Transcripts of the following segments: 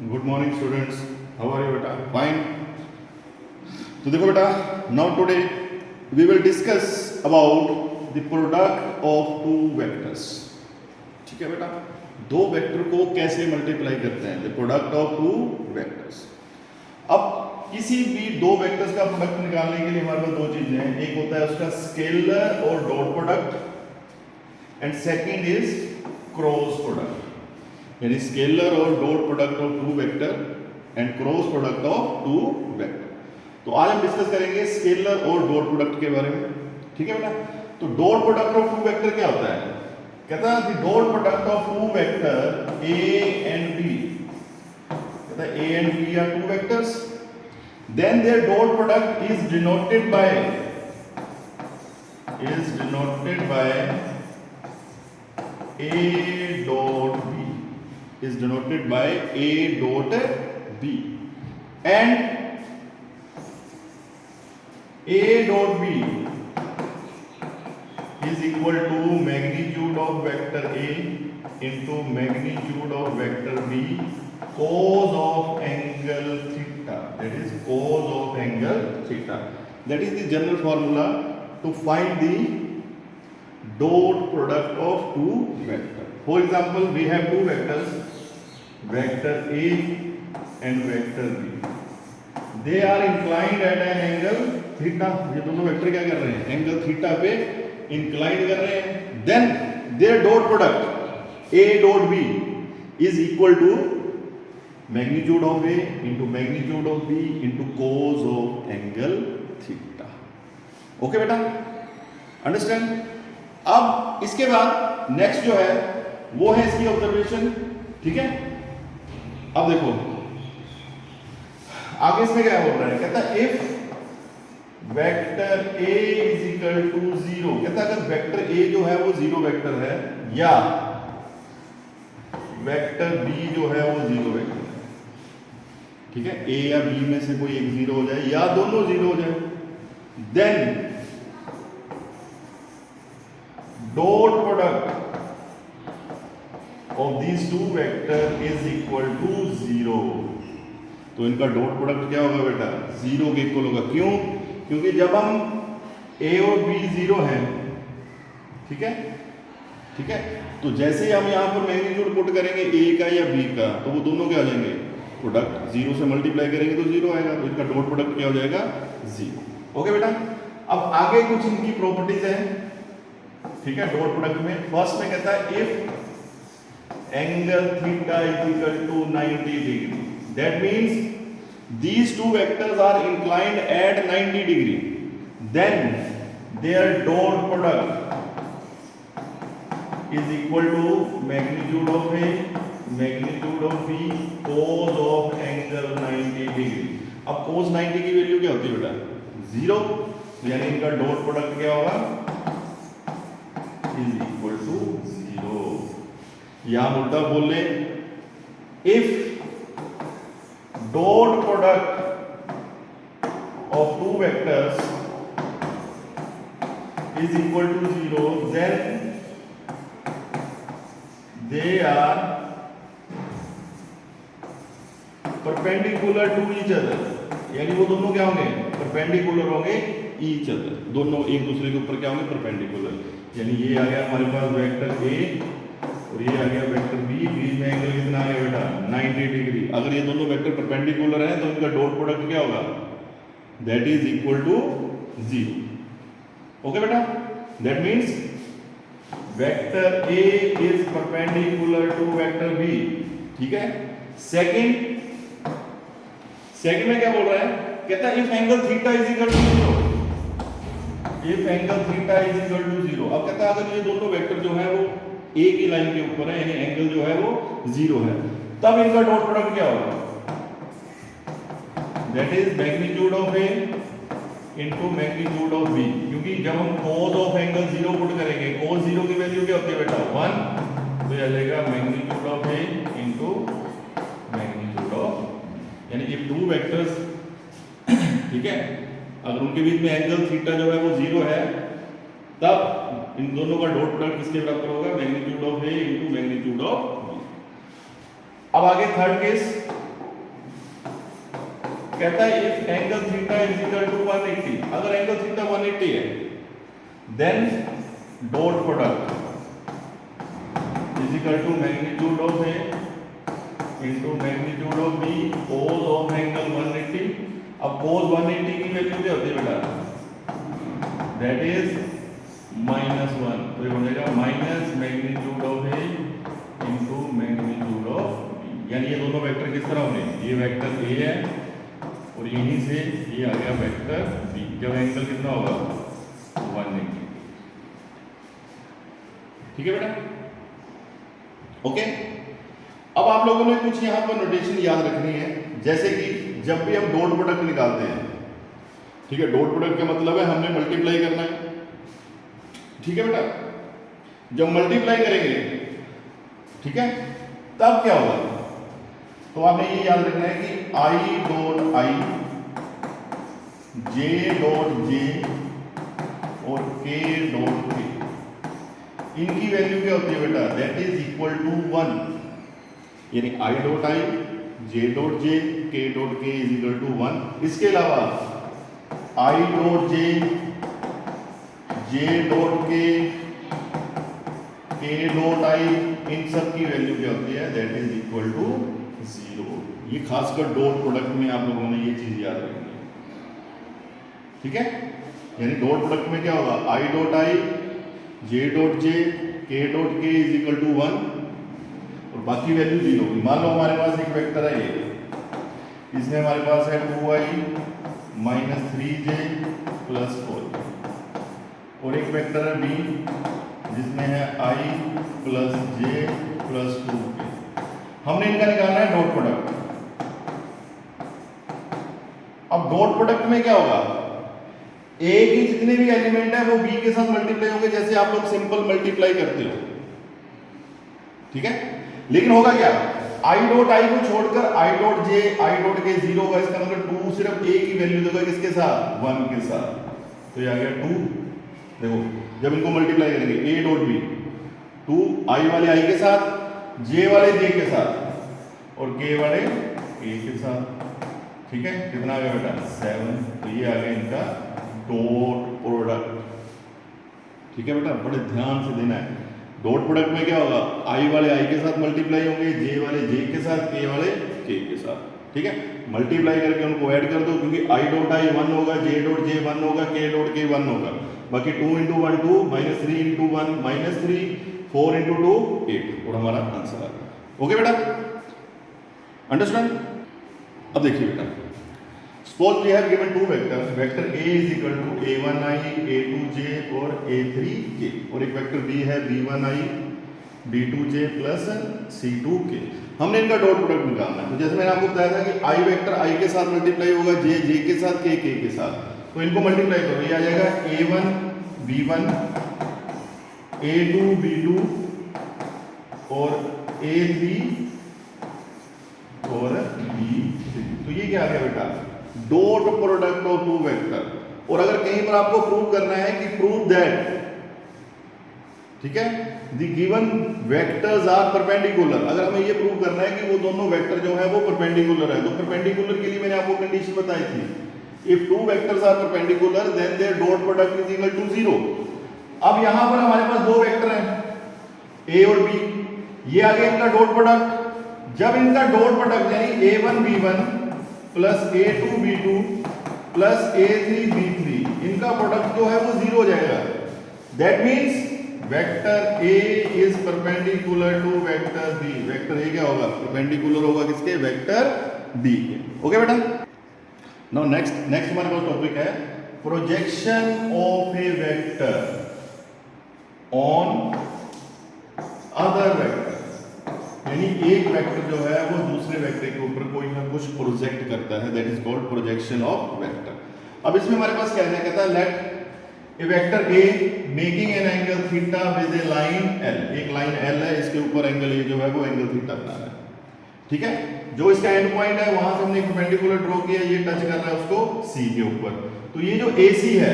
Good morning students, how are you बेटा? Fine. तो देखो बेटा, now today we will discuss about the product of two vectors. ठीक है बेटा, दो वेक्टर को कैसे मल्टीप्लाई करते हैं, the product of two vectors. अब किसी भी दो वेक्टर्स का प्रोडक्ट निकालने के लिए हमारे पास दो चीजें हैं, एक होता है उसका स्केलर और dot product and second is cross product, यानी स्केलर और dot product of two vector and cross product of two vector. तो आज हम डिस्कस करेंगे स्केलर और डॉट प्रोडक्ट के बारे में। ठीक है बेटा, तो dot product of two vector क्या होता है? कहता है the dot product of two vector A and B, कहता है A and B are two vectors, then their dot product is denoted by a dot b, is denoted by a dot b, and a dot b is equal to magnitude of vector a into magnitude of vector b cos of angle theta, that is cos of angle theta. That is the general formula to find the dot product of two vectors. For example, we have two vectors, vector A and vector B. They are inclined at an angle theta. ये दोनों vector क्या कर रहे हैं? Angle theta पे inclined कर रहे हैं. Then their dot product A dot B is equal to magnitude of A into magnitude of B into cos of angle theta. Okay बेटा? Understand? अब इसके बाद नेक्स्ट जो है वो है इसकी ऑब्जर्वेशन। ठीक है, अब देखो आगे इसमें क्या बोल रहा है, कहता है if vector A is equal to 0, कहता है अगर वेक्टर A जो है वो जीरो वेक्टर है या वेक्टर B जो है वो जीरो वेक्टर है, ठीक है, A या B में से कोई एक जीरो हो जाए या दोनों जीरो हो जाए, then dot product of these two vector is equal to 0। तो इनका डॉट प्रोडक्ट क्या होगा बेटा? 0 के इक्वल होगा। क्यों? क्योंकि जब हम A और B 0 है, ठीक है, ठीक है, तो जैसे ही हम यहाँ पर मैग्नीट्यूड पुट करेंगे A का या B का, तो वो दोनों क्या आ जाएंगे? प्रोडक्ट 0 से मल्टीप्लाई करेंगे तो 0 आएगा, तो इनका डॉट प्रोडक्ट क्या हो जाएगा? 0। ओके बेटा, अब आगे कुछ इनकी प्रॉपर्टीज हैं, ठीक है, डॉट प्रोडक्ट में। फर्स्ट में कहता है if angle theta is equal to 90 degree, that means these two vectors are inclined at 90 degree, then their dot product is equal to magnitude of A magnitude of B cos of angle 90 degree. अब cos 90 की value क्या होती है बेटा? 0, यानी इनका dot product क्या होगा? is equal to 0। या उल्टा बोल ले, if dot product of two vectors is equal to 0, then they are perpendicular to each other, यानी वो दोनों क्या होंगे? परपेंडिकुलर होंगे ईच अदर, दोनों एक दूसरे के ऊपर क्या होंगे? परपेंडिकुलर। यानी ये आ गया हमारे पास वेक्टर A और ये आ गया वेक्टर B, बीच में एंगल कितना आ गया बेटा? 90 डिग्री। अगर ये दोनों वेक्टर परपेंडिकुलर हैं तो इनका डॉट प्रोडक्ट क्या होगा? That is equal to 0। Okay बेटा, that means vector A is perpendicular to vector B। ठीक है, सेकंड में क्या बोल रहा है? कहता है if angle theta is equal to 0, if angle theta is equal to 0। अब कहता है अगर ये दोनों वेक्टर जो है वो A की लाइन के ऊपर है, यानी एंगल जो है वो 0 है, तब इनका डॉट प्रोडक्ट क्या होगा? That is magnitude of A into magnitude of B। क्योंकि जब हम cos ऑफ एंगल 0 पुट करेंगे, cos 0 की वैल्यू क्या होती है बेटा? 1, तो यह आएगा magnitude of A into magnitude of, यानी if टू वेक्टर्स, ठीक है, अगर उनके बीच में एंगल थीटा जो है वो 0 है, तब इन दोनों का डॉट प्रोडक्ट किसके बराबर होगा? Magnitude of A into magnitude of B। अब आगे थर्ड केस, कहता है if angle theta is equal to 180, अगर एंगल थीटा 180 है then dot product is equal to magnitude of A into magnitude of B cos of angle 180। अब कोस 180 की value क्या होती है बेटा, दैट इज -1, तो ये हो जाएगा minus magnitude of A into magnitude of B. यानी ये दोनों वेक्टर किस तरह होंगे, ये वेक्टर ए है और यहीं से ये आ गया वेक्टर बी, जब एंगल कितना होगा 180। ठीक है बेटा, ओके। अब आप लोगों ने कुछ यहां पर नोटेशन याद रखनी है, जैसे कि जब भी हम डॉट प्रोडक्ट निकालते हैं, ठीक है, डॉट प्रोडक्ट का मतलब है हमने मल्टीप्लाई करना है, ठीक है बेटा। जब मल्टीप्लाई करेंगे, ठीक है, तब क्या होगा, तो आपने ये याद रखना है कि I dot I, J dot J और के डॉट के, इनकी वैल्यू क्या होती है बेटा, दैट इज इक्वल टू 1। यानी I dot I, J dot J, के डॉट के इज इक्वल टू 1। इसके अलावा I dot J, J dot के डॉट आई, इन सब की वैल्यू क्या होती है, दैट इज इक्वल टू 0। ये खासकर डॉट प्रोडक्ट में आप लोगों ने ये चीज याद रखनी है, ठीक है। यानी डॉट प्रोडक्ट में क्या होगा, I dot I, J dot J, के डॉट के इज इक्वल टू 1 और बाकी वैल्यू 0 होगी। मान लो हमारे पास एक वेक्टर है ये, इसमें हमारे पास है 2i माइनस 3j प्लस 4, और एक वेक्टर है b जिसमें है i plus j plus 2k। हमने इनका निकालना है डॉट प्रोडक्ट। अब डॉट प्रोडक्ट में क्या होगा, a के जितने भी एलिमेंट है वो b के साथ मल्टीप्लाई होंगे, जैसे आप लोग सिंपल मल्टीप्लाई करते हो, ठीक है। लेकिन होगा क्या, आई डॉट आई को छोड़कर I dot J, I dot के 0 होगा, इसका मतलब 2 सिर्फ a की वैल्यू देगा, किसके साथ, 1 के साथ, तो ये आ गया 2। देखो जब इनको मल्टीप्लाई करेंगे a डॉट b, 2 i वाले i के साथ, j वाले j के साथ और k वाले k के साथ, ठीक है। कितना आ गया बेटा, 7। तो ये आ गया इनका डॉट प्रोडक्ट, ठीक है बेटा, बड़े ध्यान से देना है। डॉट प्रोडक्ट में क्या होगा, i वाले i के साथ मल्टीप्लाई होंगे, j वाले j के साथ, k वाले k के साथ, ठीक है। मल्टीप्लाई करके उनको ऐड कर दो, क्योंकि i डॉट i 1 होगा, j डॉट j 1 होगा, k डॉट k 1 होगा, बाकी 2 into 1 2, minus 3 into 1 minus 3, 4 into 2 8, और हमारा आंसर आ गया। ओके बेटा, अंडरस्टैंड। अब देखिए बेटा, suppose we have given two vectors, vector a is equal to a1i, a2j और a3k, और एक वेक्टर b है b1i, b2j प्लस c2k। हमने इनका डॉट प्रोडक्ट निकालना है। तो जैसे मैंने आपको बताया था कि i वेक्टर i के साथ मल्टीप्लाई होगा, j के साथ, k के साथ, तो इनको मल्टीप्लाई करो, ये आ जाएगा a1 b1, a2 b2 और a3 और b3। तो ये क्या आ गया बेटा, dot product of two vector. और अगर कहीं पर आपको प्रूव करना है कि प्रूव दैट, ठीक है, the given vectors are perpendicular, अगर हमें ये प्रूव करना है कि वो दोनों वेक्टर जो है वो परपेंडिकुलर है, तो परपेंडिकुलर के लिए मैंने आपको कंडीशन बताई थी, if two vectors are perpendicular then their dot product is equal to 0। अब यहां पर हमारे पास दो वेक्टर हैं a और b, ये आ गया इनका डॉट प्रोडक्ट। जब इनका डॉट प्रोडक्ट यानी a1 b1 plus a2 b2 plus a3 b3, इनका प्रोडक्ट जो है वो 0 हो जाएगा। That means vector a is perpendicular to vector b। Vector a क्या होगा, परपेंडिकुलर होगा किसके, वेक्टर b के। ओके बेटा, नाउ नेक्स्ट हमारे पास टॉपिक है projection of a vector on other vector. यानी एक वेक्टर जो है वो दूसरे वेक्टर के ऊपर कोई ना कुछ प्रोजेक्ट करता है, that is called projection of vector. अब इसमें हमारे पास क्या है, कहता है let a vector a making an angle theta with a line l। एक लाइन l है, इसके ऊपर एंगल a जो है वो एंगल थीटा बना रहा है, ठीक है। जो इसका एंड पॉइंट है वहां से हमने एक परपेंडिकुलर ड्रॉ किया, ये टच कर रहा है उसको c के ऊपर। तो ये जो AC है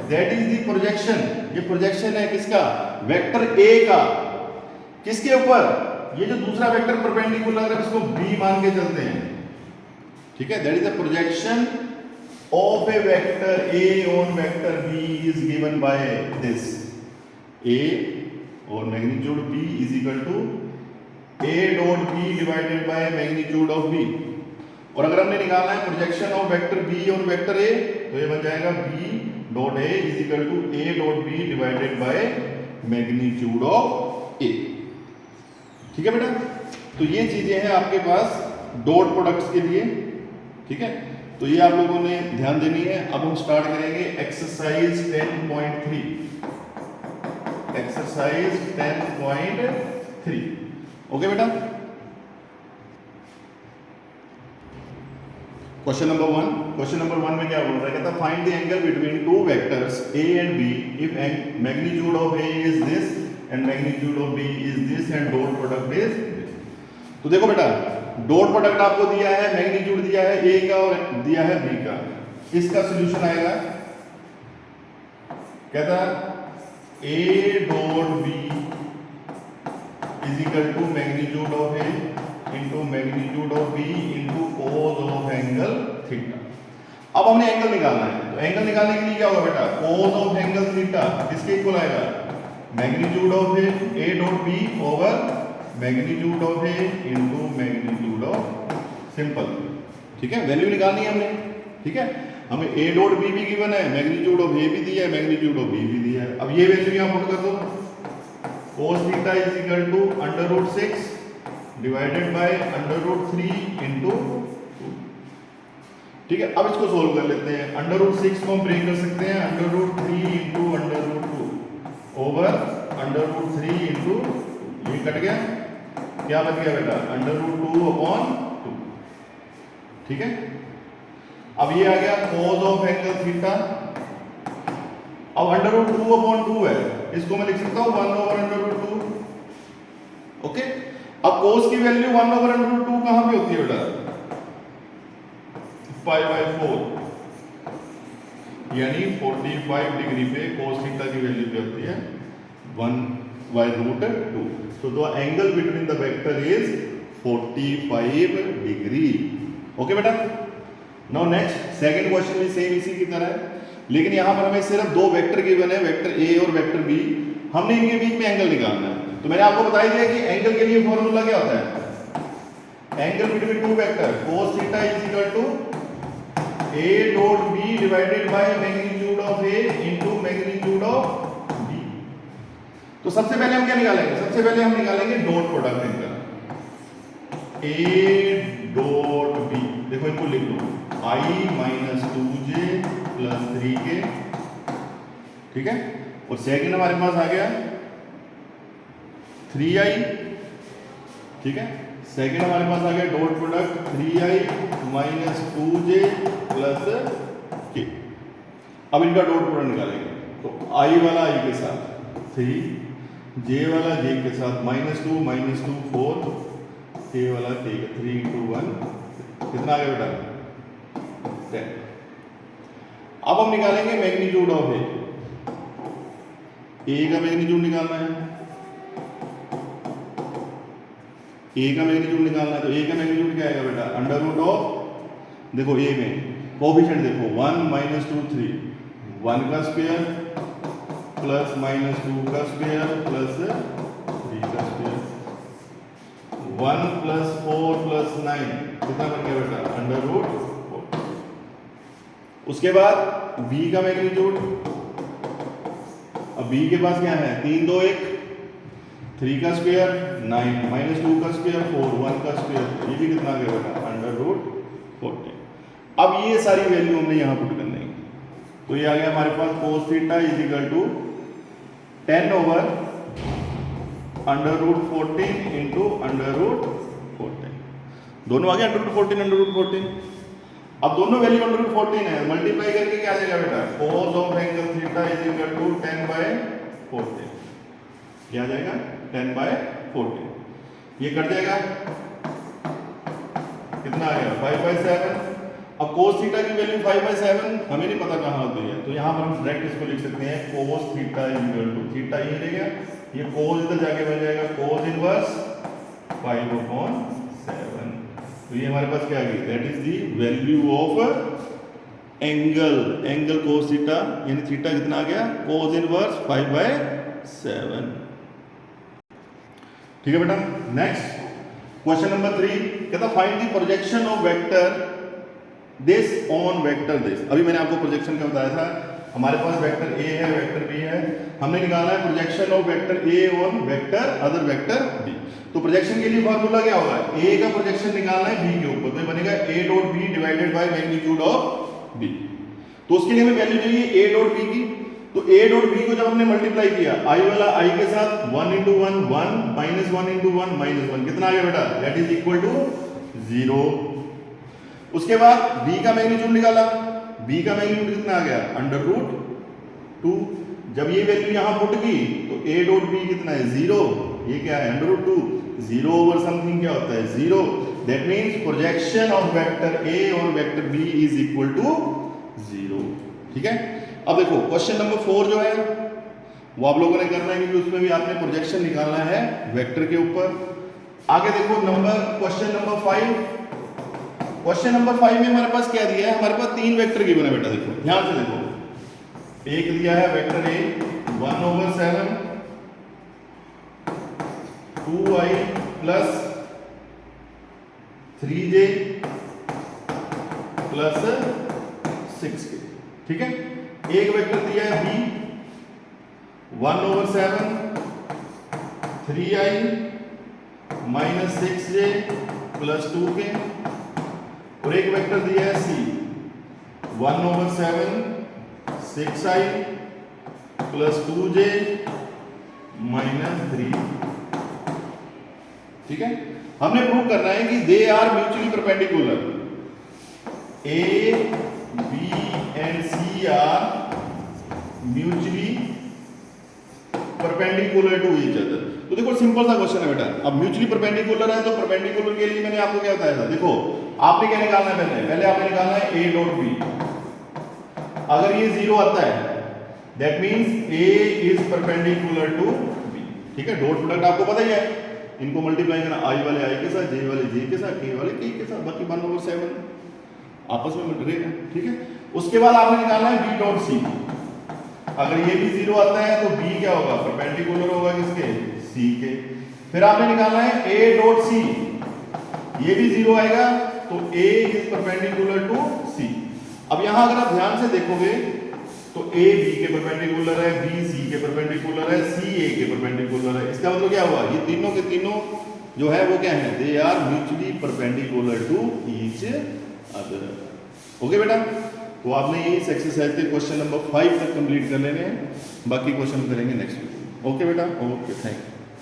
दैट इज द प्रोजेक्शन, ये प्रोजेक्शन है किसका, वेक्टर a का, किसके ऊपर, ये जो दूसरा वेक्टर परपेंडिकुलर है इसको b मान के चलते हैं, ठीक है, that is the projection of a vector A on vector B is given by this A और magnitude B is equal to A dot B divided by magnitude of B. और अगर हमने निकालना है projection of vector B on vector A तो ये बन जाएगा B dot A is equal to A dot B divided by magnitude of A. ठीक है बेटा, तो ये चीजें हैं आपके पास डॉट प्रोडक्ट्स के लिए। ठीक है, तो ये आप लोगों ने ध्यान देनी है। अब हम स्टार्ट करेंगे एक्सरसाइज 10.3। एक्सरसाइज 10.3 ओके बेटा। क्वेश्चन नंबर वन में क्या बोल रहा है, कहता find the angle between two vectors a and b if magnitude of a is this and magnitude of b is this and dot product is this. तो देखो बेटा, डॉट प्रोडक्ट आपको दिया है, मैग्नीट्यूड दिया है a का और दिया है b का। इसका सॉल्यूशन आएगा, कहता a dot b is equal to magnitude of a into magnitude of b into cos of angle theta. अब हमने एंगल निकालना है, तो एंगल निकालने के लिए क्या होगा बेटा, कोस ऑफ एंगल थीटा किसके इक्वल आएगा, magnitude of a dot b over magnitude of a into magnitude of, simple. ठीक है, वैल्यू निकालनी है हमने। ठीक है, हमें a डॉट b भी गिवन है, मैग्नीट्यूड ऑफ a भी दिया है, मैग्नीट्यूड ऑफ b भी दिया है। अब ये वैल्यू यहां पुट कर दो, cos theta is equal to √6 divided by √3 into 2। ठीक है, अब इसको सोल्व कर लेते हैं। √6 को हम ब्रेक कर सकते हैं, √3 इंटू √2 ओवर √3 इंटू, ये कट गया, क्या बच गया बेटा, √2 अपॉन 2। ठीक है, अब ये आ गया cos ऑफ एंगल थीटा। अब √2 अपॉन 2 है, इसको मैं लिख सकता हूं 1 ओवर √2। ओके, अब cos की वैल्यू 1 ओवर √2 कहां पे होती है बेटा, 5/4, यानी 45 डिग्री पे cos थीटा की वैल्यू क्या होती है, 1/√2। So the angle between the vector is 45 degree. Okay बेटा, नाउ नेक्स्ट सेकंड क्वेश्चन भी सेम इसी की तरह है, लेकिन यहां पर हमें सिर्फ दो वेक्टर गिवन है, वेक्टर a और वेक्टर b। हमने इनके बीच में एंगल निकालना है। तो मैंने आपको बता दिया कि एंगल के लिए फॉर्मूला क्या होता है, angle between two vector cos theta is equal to a dot b divided by magnitude of a into magnitude of b। तो सबसे पहले हम क्या निकालेंगे, सबसे पहले हम निकालेंगे डॉट प्रोडक्ट इनका, a डॉट b। देखो इनको लिख लो, i - 2j + 3k। ठीक है, और सेकंड हमारे पास आ गया 3i। ठीक है, सेकंड हमारे पास आ गया dot product 3i - 2j + k। अब इनका डॉट प्रोडक्ट निकालेंगे, तो i वाला i के साथ 3, j वाला j के साथ -2 - 2 4, k वाला k का 3 × 1, कितना आ गया बेटा 10। अब हम निकालेंगे मैग्नीट्यूड ऑफ a का मैग्नीट्यूड निकालना है, a का मैग्नीट्यूड निकालना है। तो a का मैग्नीट्यूड क्या आएगा बेटा, √, देखो a में कोएफिशिएंट देखो 1 - 2 3, 1 का स्क्वायर प्लस -2 का स्क्वायर प्लस 3 का स्क्वायर, 1 + 4 + 9, कितना बन गया बेटा √4। उसके बाद b का मैग्नीट्यूड, अब b के पास क्या है, 3 2 1, 3 का स्क्वायर 9 -2 का स्क्वायर 4, 1 का स्क्वायर, ये भी कितना आ गया बेटा √14। अब ये सारी वैल्यू हमने यहाँ पुट करनी है, तो ये आ गया हमारे पास cos theta is equal to 10 over √14 into √14। दोनों आ गया √14। अब दोनों वैल्यू √14 है, मल्टीप्लाई करके क्या आ जाएगा बेटा, cos of angle theta is equal to 10/14। क्या आ जाएगा 10/14, ये कट जाएगा, कितना आ गया 5/7। अब cos थीटा की वैल्यू 5/7 हमें नहीं पता कहाँ होती है, तो यहाँ पर हम डायरेक्ट इसको लिख सकते हैं cos theta is equal to, theta ये रहेगा, ये cos इधर जाके बन जाएगा cos इनवर्स 5/7। तो ये हमारे पास क्या आ गई, that is the value of angle cos theta, यानी थीटा कितना आ गया, कोस इनवर्स 5/7। ठीक है बेटा। नेक्स्ट क्वेश्चन नंबर 3 कहता find the projection of vector this on vector this. अभी मैंने आपको प्रोजेक्शन का बताया था, हमारे पास वेक्टर ए है, वेक्टर बी है, हमने निकाला है projection of vector A on vector other vector B. तो प्रोजेक्शन के लिए फार्मूला क्या होगा, ए का प्रोजेक्शन निकालना है बी के ऊपर, तो ये बनेगा A dot B divided by magnitude of B. तो उसके लिए हमें वैल्यू चाहिए ए डॉट बी की। तो ए डॉट बी को जब हमने मल्टीप्लाई किया आई वाला आई के साथ 1 × 1 1 -1 × 1 -1 कितना आ गया बेटा, दैट इज इक्वल टू 0। उसके बाद b का मैग्नीट्यूड निकाला, b का मैग्नीट्यूड कितना आ गया, √2। जब ये वैल्यू यहां पुट की तो a डॉट b कितना है 0, ये क्या है √2, 0 ओवर समथिंग क्या होता है 0। That means projection of vector a और vector b is equal to 0। ठीक है। अब देखो क्वेश्चन नंबर 4 जो है वो आप लोगों ने करना है, क्योंकि उसमें भी आपने प्रोजेक्शन निकालना है वेक्टर के ऊपर। आगे देखो क्वेश्चन नंबर 5। क्वेश्चन नंबर 5 में हमारे पास क्या दिया है, हमारे पास 3 वेक्टर गिवन है बेटा। देखो ध्यान से देखो, एक दिया है vector A 1/7 2i + 3j + 6k। ठीक है। एक वेक्टर दिया है बी 1/7 3i - 6j + 2k, और एक वेक्टर दिया है सी 1/7 6i + 2j - 3। ठीक है। हमने प्रूव करना है कि they are mutually perpendicular, A B and C are mutually perpendicular to each other. तो देखो सिंपल सा क्वेश्चन है बेटा। अब म्यूचुअली परपेंडिकुलर है तो परपेंडिकुलर के लिए मैंने आपको क्या बताया था, देखो आपने क्या निकालना है, पहले आपने निकालना है ए डॉट बी। अगर ये 0 आता है that means A is perpendicular to B. ठीक है। डॉट प्रोडक्ट आपको पता ही है, इनको मल्टीप्लाई करना आई वाले आई के साथ, जे वाले जे के साथ, के वाले के साथ, बाकी 1/7 आपस में मिल रहे हैं। ठीक है। उसके बाद आपने निकालना है बी डॉट सी। अगर ये भी 0 आता है तो बी क्या होगा, परपेंडिकुलर होगा किसके, सी के। फिर आपने निकालना है ए डॉट सी, ये भी 0 आएगा तो ए इज परपेंडिकुलर टू सी। अब यहां अगर आप ध्यान से देखोगे तो ए बी के परपेंडिकुलर है, बी सी के परपेंडिकुलर है, सी ए के परपेंडिकुलर है। इसका मतलब क्या हुआ, ये तीनों के तीनों जो है वो क्या है, they are mutually perpendicular to each other. Okay बेटा। तो आपने इस एक्सरसाइज के क्वेश्चन नंबर 5 तक कंप्लीट कर लेने हैं, बाकी क्वेश्चन करेंगे नेक्स्ट वीक। ओके बेटा, ओके, थैंक यू।